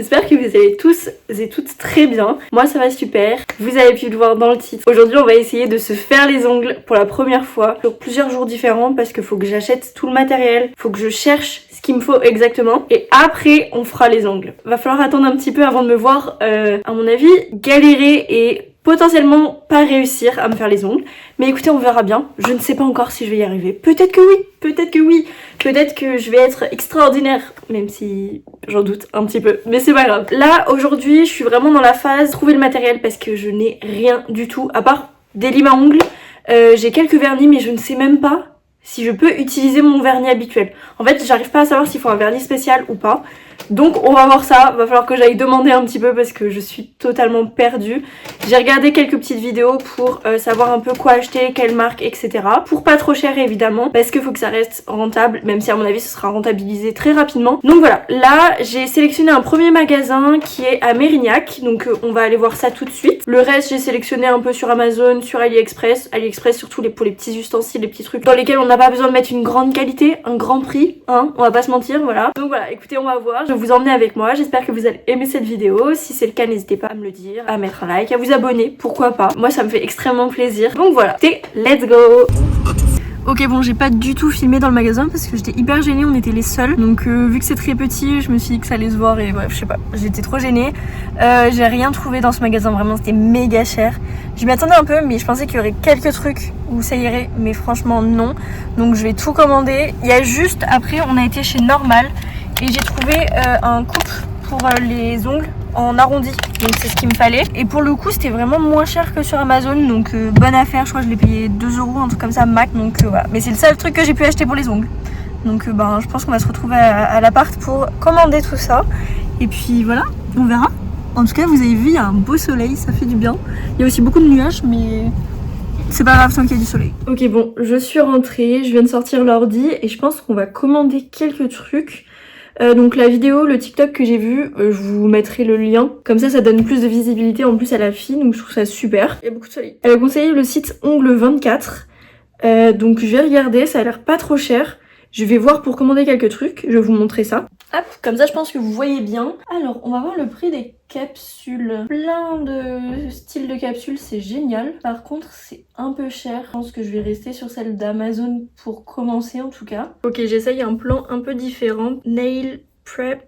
j'espère que vous allez tous et toutes très bien. Moi ça va super, vous avez pu le voir dans le titre. Aujourd'hui on va essayer de se faire les ongles pour la première fois sur plusieurs jours différents parce qu'il faut que j'achète tout le matériel, faut que je cherche ce qu'il me faut exactement et après on fera les ongles. Va falloir attendre un petit peu avant de me voir à mon avis galérer et potentiellement pas réussir à me faire les ongles. Mais écoutez, on verra bien. Je ne sais pas encore si je vais y arriver. Peut-être que oui, peut-être que oui. Peut-être que je vais être extraordinaire, même si j'en doute un petit peu. Mais c'est pas grave. Là, aujourd'hui, je suis vraiment dans la phase de trouver le matériel parce que je n'ai rien du tout, à part des limes à ongles. J'ai quelques vernis, mais je ne sais même pas si je peux utiliser mon vernis habituel. En fait, j'arrive pas à savoir s'il faut un vernis spécial ou pas. Donc on va voir ça, va falloir que j'aille demander un petit peu parce que je suis totalement perdue. J'ai regardé quelques petites vidéos pour savoir un peu quoi acheter, quelle marque, etc. Pour pas trop cher évidemment, parce qu'il faut que ça reste rentable, même si à mon avis ce sera rentabilisé très rapidement. Donc voilà, là j'ai sélectionné un premier magasin qui est à Mérignac, donc on va aller voir ça tout de suite. Le reste j'ai sélectionné un peu sur Amazon, sur AliExpress surtout pour les petits ustensiles, les petits trucs dans lesquels on n'a pas besoin de mettre une grande qualité, un grand prix, hein, on va pas se mentir, voilà. Donc voilà, écoutez, on va voir. Je vais vous emmener avec moi, j'espère que vous allez aimer cette vidéo. Si c'est le cas, n'hésitez pas à me le dire, à mettre un like, à vous abonner, pourquoi pas. Moi ça me fait extrêmement plaisir. Donc voilà, let's go. Ok, bon, j'ai pas du tout filmé dans le magasin parce que j'étais hyper gênée, on était les seuls. Donc vu que c'est très petit, je me suis dit que ça allait se voir et bref, je sais pas, j'étais trop gênée. J'ai rien trouvé dans ce magasin, vraiment c'était méga cher. Je m'y attendais un peu, mais je pensais qu'il y aurait quelques trucs où ça irait, mais franchement non. Donc je vais tout commander. Il y a juste, après on a été chez Normal et j'ai trouvé un coupe pour les ongles en arrondi, donc c'est ce qu'il me fallait et pour le coup c'était vraiment moins cher que sur Amazon, donc bonne affaire. Je crois que je l'ai payé 2 €, un truc comme ça max, donc voilà, mais c'est le seul truc que j'ai pu acheter pour les ongles. Donc je pense qu'on va se retrouver à l'appart pour commander tout ça et puis voilà, on verra. En tout cas vous avez vu, il y a un beau soleil, ça fait du bien. Il y a aussi beaucoup de nuages, mais c'est pas grave tant qu'il y a du soleil. Ok, bon, je suis rentrée, je viens de sortir l'ordi et je pense qu'on va commander quelques trucs. Donc la vidéo, le TikTok que j'ai vu, je vous mettrai le lien. Comme ça donne plus de visibilité en plus à la fille, donc je trouve ça super. Il y a beaucoup de soleil. Elle a conseillé le site Ongle 24. Donc je vais regarder, ça a l'air pas trop cher. Je vais voir pour commander quelques trucs, je vais vous montrer ça. Hop, comme ça je pense que vous voyez bien. Alors, on va voir le prix des capsules. Plein de styles de capsules, c'est génial. Par contre, c'est un peu cher. Je pense que je vais rester sur celle d'Amazon pour commencer en tout cas. Ok, j'essaye un plan un peu différent. Nail Prep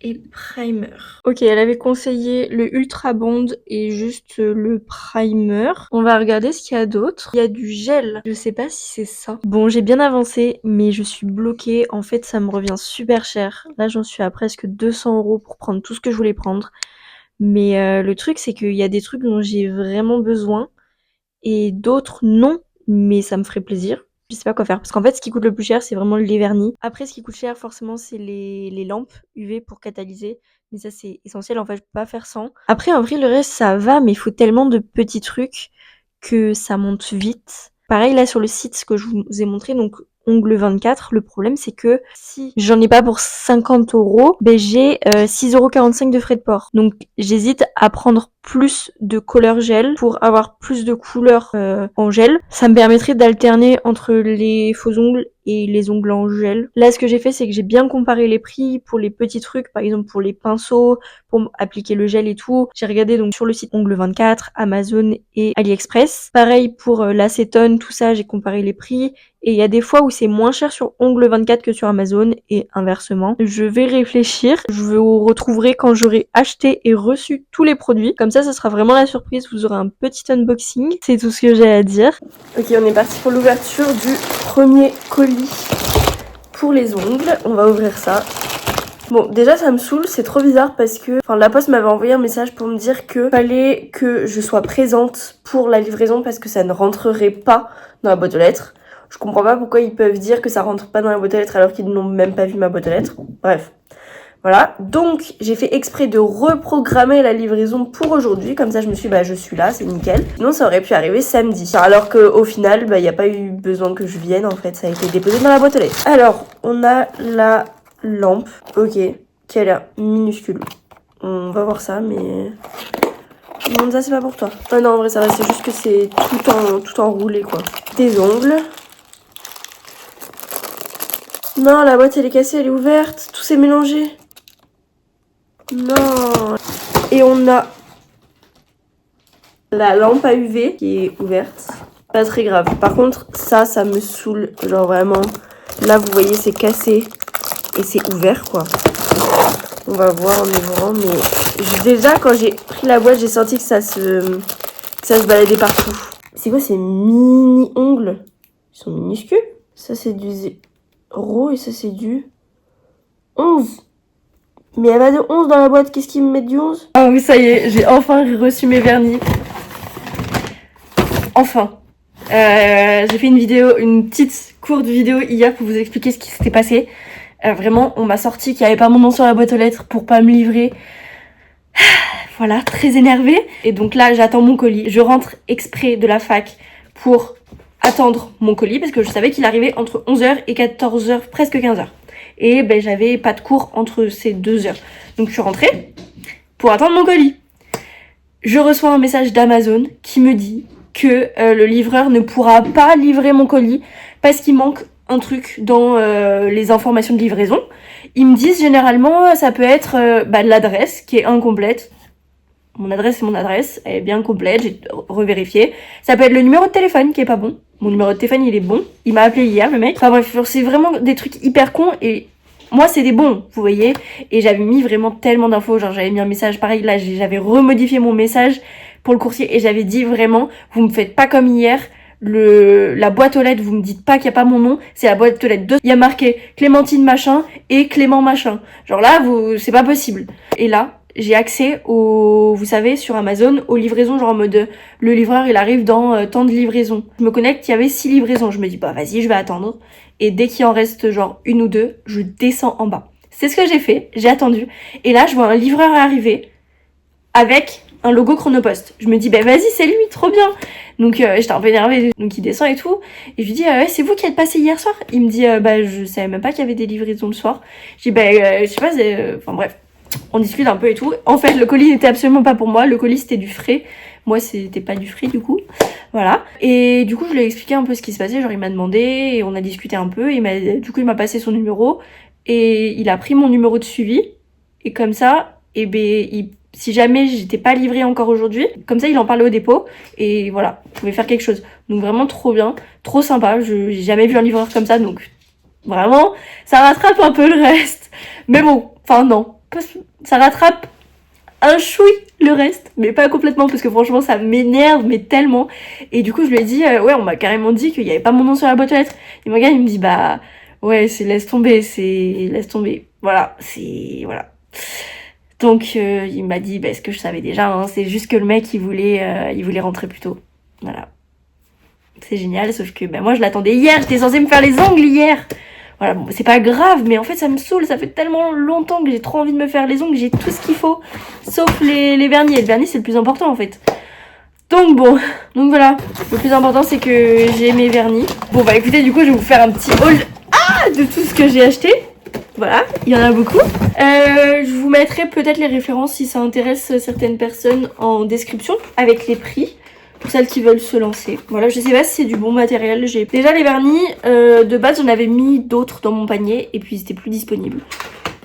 et primer. Ok, elle avait conseillé le Ultra Bond et juste le primer. On va regarder ce qu'il y a d'autre. Il y a du gel. Je sais pas si c'est ça. Bon, j'ai bien avancé, mais je suis bloquée. En fait, ça me revient super cher. Là, j'en suis à presque 200 € pour prendre tout ce que je voulais prendre. Mais le truc, c'est qu'il y a des trucs dont j'ai vraiment besoin et d'autres non, mais ça me ferait plaisir. Je sais pas quoi faire parce qu'en fait ce qui coûte le plus cher c'est vraiment les vernis. Après ce qui coûte cher forcément c'est les lampes UV pour catalyser, mais ça c'est essentiel, en fait je peux pas faire sans. Après en vrai le reste ça va, mais il faut tellement de petits trucs que ça monte vite. Pareil là sur le site ce que je vous ai montré, donc Ongle 24, le problème c'est que si j'en ai pas pour 50 €, ben j'ai 6,45 € de frais de port. Donc j'hésite à prendre plus de couleur gel pour avoir plus de couleurs en gel. Ça me permettrait d'alterner entre les faux ongles et les ongles en gel. Là ce que j'ai fait c'est que j'ai bien comparé les prix pour les petits trucs, par exemple pour les pinceaux, pour appliquer le gel et tout. J'ai regardé donc sur le site Ongle 24, Amazon et AliExpress. Pareil pour l'acétone, tout ça, j'ai comparé les prix. Et il y a des fois où c'est moins cher sur Ongle 24 que sur Amazon et inversement. Je vais réfléchir. Je vous retrouverai quand j'aurai acheté et reçu tous les produits. Comme ça sera vraiment la surprise. Vous aurez un petit unboxing. C'est tout ce que j'ai à dire. Ok, on est parti pour l'ouverture du premier colis pour les ongles. On va ouvrir ça. Bon, déjà ça me saoule, c'est trop bizarre parce que la poste m'avait envoyé un message pour me dire que fallait que je sois présente pour la livraison parce que ça ne rentrerait pas dans la boîte aux lettres. Je comprends pas pourquoi ils peuvent dire que ça rentre pas dans la boîte aux lettres alors qu'ils n'ont même pas vu ma boîte aux lettres. Bref. Voilà. Donc, j'ai fait exprès de reprogrammer la livraison pour aujourd'hui. Comme ça, je me suis dit, je suis là, c'est nickel. Sinon, ça aurait pu arriver samedi. Alors qu'au final, il n'y a pas eu besoin que je vienne. En fait, ça a été déposé dans la boîte aux lettres. Alors, on a la lampe. Ok. Qui a l'air minuscule. On va voir ça, mais... Non, ça, c'est pas pour toi. Ah non, en vrai, ça va. C'est juste que c'est tout enroulé, quoi. Des ongles. Non, la boîte elle est cassée, elle est ouverte, tout s'est mélangé. Non. Et on a la lampe à UV qui est ouverte. Pas très grave. Par contre, ça me saoule. Genre vraiment, là vous voyez c'est cassé et c'est ouvert quoi. On va voir en ouvrant, mais déjà quand j'ai pris la boîte, j'ai senti que ça se baladait partout. C'est quoi ces mini ongles? Ils sont minuscules. Ça c'est du 0 et ça c'est du 11. Mais il n'y a pas de 11 dans la boîte, qu'est-ce qu'ils me mettent du 11? Ah oui, ça y est, j'ai enfin reçu mes vernis. Enfin. J'ai fait une petite courte vidéo hier pour vous expliquer ce qui s'était passé. Vraiment, on m'a sorti qu'il n'y avait pas mon nom sur la boîte aux lettres pour pas me livrer. Voilà, très énervée. Et donc là, j'attends mon colis. Je rentre exprès de la fac pour attendre mon colis parce que je savais qu'il arrivait entre 11h et 14h, presque 15h. Et ben j'avais pas de cours entre ces 2 heures. Donc je suis rentrée pour attendre mon colis. Je reçois un message d'Amazon qui me dit que le livreur ne pourra pas livrer mon colis parce qu'il manque un truc dans les informations de livraison. Ils me disent généralement ça peut être l'adresse qui est incomplète. Mon adresse c'est mon adresse, elle est bien complète, j'ai revérifié. Ça peut être le numéro de téléphone qui est pas bon. Mon numéro de téléphone il est bon. Il m'a appelé hier le mec. Enfin bref, c'est vraiment des trucs hyper cons et moi c'est des bons, vous voyez. Et j'avais mis vraiment tellement d'infos, genre j'avais mis un message pareil, là j'avais remodifié mon message pour le coursier et j'avais dit vraiment, vous me faites pas comme hier. La boîte aux lettres, vous me dites pas qu'il y a pas mon nom, c'est la boîte aux lettres 2. Il y a marqué Clémentine machin et Clément machin. Genre là, c'est pas possible. Et là, j'ai accès vous savez, sur Amazon, aux livraisons, genre en mode, le livreur il arrive dans tant de livraisons. Je me connecte, il y avait 6 livraisons. Je me dis, bah vas-y, je vais attendre. Et dès qu'il en reste genre 1 ou 2, je descends en bas. C'est ce que j'ai fait, j'ai attendu. Et là, je vois un livreur arriver avec un logo Chronopost. Je me dis, bah vas-y, c'est lui, trop bien. Donc j'étais un peu énervée, donc il descend et tout. Et je lui dis, ouais, c'est vous qui êtes passé hier soir? Il me dit, je savais même pas qu'il y avait des livraisons le soir. Je dis, je sais pas, enfin bref. On discute un peu et tout. En fait, le colis n'était absolument pas pour moi. Le colis, c'était du frais. Moi, c'était pas du frais, du coup. Voilà. Et du coup, je lui ai expliqué un peu ce qui se passait. Genre, il m'a demandé et on a discuté un peu. Du coup, il m'a passé son numéro. Et il a pris mon numéro de suivi. Et comme ça, si jamais j'étais pas livrée encore aujourd'hui, comme ça, il en parlait au dépôt. Et voilà, je pouvais faire quelque chose. Donc, vraiment trop bien. Trop sympa. J'ai jamais vu un livreur comme ça. Donc, vraiment, ça rattrape un peu le reste. Mais bon, enfin, non. Ça rattrape un chouï le reste, mais pas complètement parce que franchement ça m'énerve mais tellement. Et du coup je lui ai dit ouais, on m'a carrément dit qu'il y avait pas mon nom sur la boîte aux lettres. Et mon gars il me dit bah ouais, laisse tomber. Voilà, voilà. Donc il m'a dit ce que je savais déjà, hein, c'est juste que le mec il voulait rentrer plus tôt. Voilà. C'est génial, sauf que moi je l'attendais hier, j'étais censée me faire les ongles hier. Voilà, bon, c'est pas grave, mais en fait ça me saoule, ça fait tellement longtemps que j'ai trop envie de me faire les ongles, j'ai tout ce qu'il faut, sauf les vernis, et le vernis c'est le plus important en fait. Donc bon, donc voilà, le plus important c'est que j'ai mes vernis. Bon bah écoutez, du coup je vais vous faire un petit haul de tout ce que j'ai acheté. Voilà, il y en a beaucoup. Je vous mettrai peut-être les références si ça intéresse certaines personnes en description, avec les prix. Pour celles qui veulent se lancer. Voilà, je sais pas si c'est du bon matériel. J'ai déjà les vernis. De base, j'en avais mis d'autres dans mon panier et puis c'était plus disponible.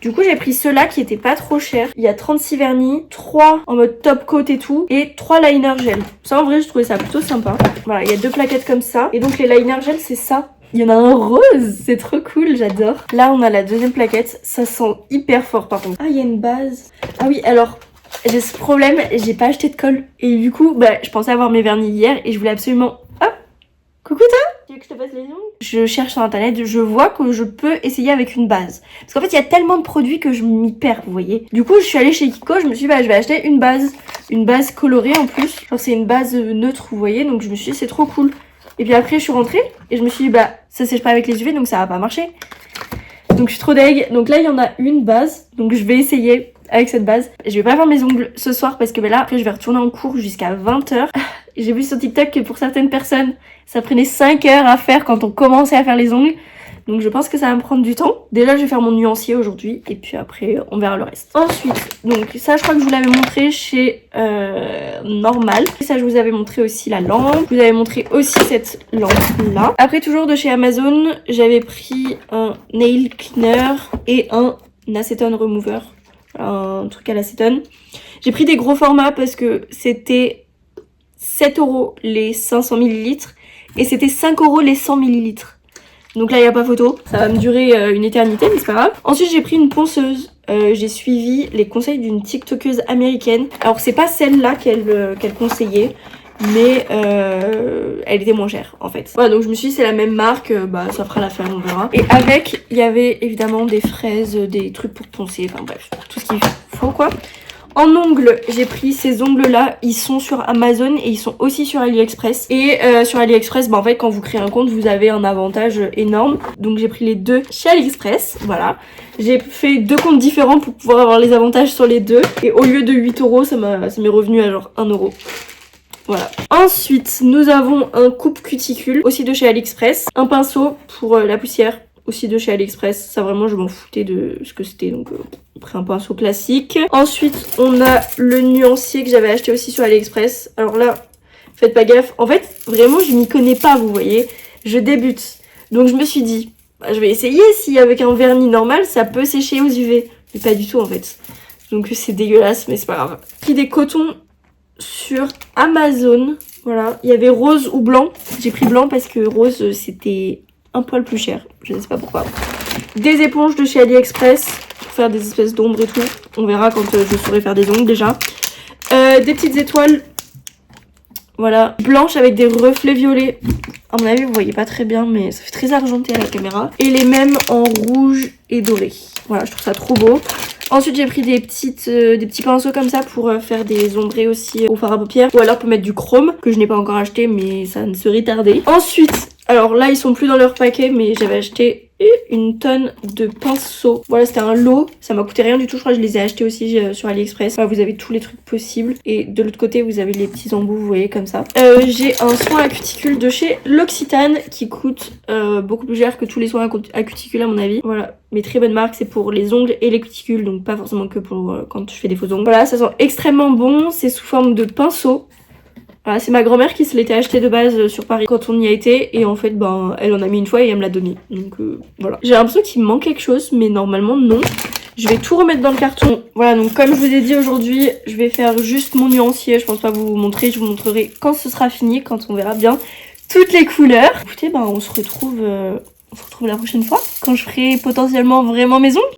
Du coup, j'ai pris ceux-là qui étaient pas trop chers. Il y a 36 vernis, 3 en mode top coat et tout, et 3 liners gel. Ça, en vrai, je trouvais ça plutôt sympa. Voilà, il y a 2 plaquettes comme ça. Et donc, les liners gel, c'est ça. Il y en a un rose, c'est trop cool, j'adore. Là, on a la deuxième plaquette. Ça sent hyper fort, par contre. Ah, il y a une base. Ah oui, alors... j'ai ce problème, j'ai pas acheté de colle. Et du coup, je pensais avoir mes vernis hier et je voulais absolument... Ah, coucou toi, tu veux que je te fasse les ongles? Je cherche sur internet, je vois que je peux essayer avec une base. Parce qu'en fait, il y a tellement de produits que je m'y perds, vous voyez. Du coup, je suis allée chez Kiko, je me suis dit, je vais acheter une base colorée en plus. Genre, c'est une base neutre, vous voyez, donc je me suis dit, c'est trop cool. Et puis après, je suis rentrée et je me suis dit, ça sèche pas avec les UV, donc ça va pas marcher. Donc je suis trop deg. Donc là, il y en a une base, donc je vais essayer avec cette base. Je vais pas faire mes ongles ce soir parce que là après je vais retourner en cours jusqu'à 20h. J'ai vu sur TikTok que pour certaines personnes ça prenait 5 heures à faire quand on commençait à faire les ongles. Donc je pense que ça va me prendre du temps. Déjà je vais faire mon nuancier aujourd'hui et puis après on verra le reste. Ensuite, donc ça je crois que je vous l'avais montré chez Normal. Et ça je vous avais montré aussi la lampe. Je vous avais montré aussi cette lampe là. Après toujours de chez Amazon, j'avais pris un nail cleaner et un acetone remover. un truc à l'acétone. J'ai pris des gros formats parce que c'était 7 € les 500 ml et c'était 5 € les 100 ml. Donc là il n'y a pas photo, ça va me durer une éternité mais c'est pas grave. Ensuite j'ai pris une ponceuse, j'ai suivi les conseils d'une tiktokeuse américaine. Alors c'est pas celle-là qu'elle conseillait, mais elle était moins chère en fait. Voilà, donc je me suis dit c'est la même marque, bah ça fera l'affaire, on verra. Et avec il y avait évidemment des fraises, des trucs pour poncer, enfin bref, tout ce qu'il faut quoi. En ongles, j'ai pris ces ongles là, ils sont sur Amazon et ils sont aussi sur AliExpress. Et sur AliExpress, bah en fait quand vous créez un compte, vous avez un avantage énorme. Donc j'ai pris les deux chez AliExpress, voilà. J'ai fait 2 comptes différents pour pouvoir avoir les avantages sur les deux. Et au lieu de 8 €, ça m'est revenu à genre 1 €. Voilà. Ensuite, nous avons un coupe cuticule, aussi de chez AliExpress. Un pinceau pour la poussière, aussi de chez AliExpress. Ça vraiment, je m'en foutais de ce que c'était, donc j'ai pris un pinceau classique. Ensuite, on a le nuancier que j'avais acheté aussi sur AliExpress. Alors là, faites pas gaffe. En fait, vraiment, je m'y connais pas, vous voyez. Je débute. Donc je me suis dit, bah, je vais essayer si avec un vernis normal, ça peut sécher aux UV. Mais pas du tout en fait. Donc c'est dégueulasse, mais c'est pas grave. J'ai pris des cotons sur Amazon, voilà, il y avait rose ou blanc. J'ai pris blanc parce que rose c'était un poil plus cher, je ne sais pas pourquoi. Des éponges de chez AliExpress pour faire des espèces d'ombres et tout. On verra quand je saurai faire des ongles déjà. Des petites étoiles, voilà, blanches avec des reflets violets. À mon avis vous voyez pas très bien mais ça fait très argenté à la caméra. Et les mêmes en rouge et doré. Voilà, je trouve ça trop beau. Ensuite j'ai pris des petits pinceaux comme ça pour faire des ombrés aussi au fard à paupières. Ou alors pour mettre du chrome que je n'ai pas encore acheté mais ça ne serait tardé. Ensuite, alors là ils sont plus dans leur paquet mais j'avais acheté une tonne de pinceaux. Voilà, c'était un lot, ça m'a coûté rien du tout, je crois que je les ai achetés aussi sur AliExpress. Voilà, vous avez tous les trucs possibles et de l'autre côté vous avez les petits embouts, vous voyez comme ça. J'ai un soin à cuticule de chez L'Occitane qui coûte beaucoup plus cher que tous les soins à cuticule à mon avis. Voilà, mais très bonne marque, c'est pour les ongles et les cuticules, donc pas forcément que pour quand je fais des faux ongles. Voilà, ça sent extrêmement bon, c'est sous forme de pinceau. Voilà, c'est ma grand-mère qui se l'était acheté de base sur Paris quand on y a été et en fait ben elle en a mis une fois et elle me l'a donné. Donc voilà. J'ai l'impression qu'il me manque quelque chose mais normalement non. Je vais tout remettre dans le carton. Voilà, donc comme je vous ai dit aujourd'hui, je vais faire juste mon nuancier. Je pense pas vous montrer, je vous montrerai quand ce sera fini, quand on verra bien toutes les couleurs. Écoutez, ben on se retrouve la prochaine fois quand je ferai potentiellement vraiment mes ongles.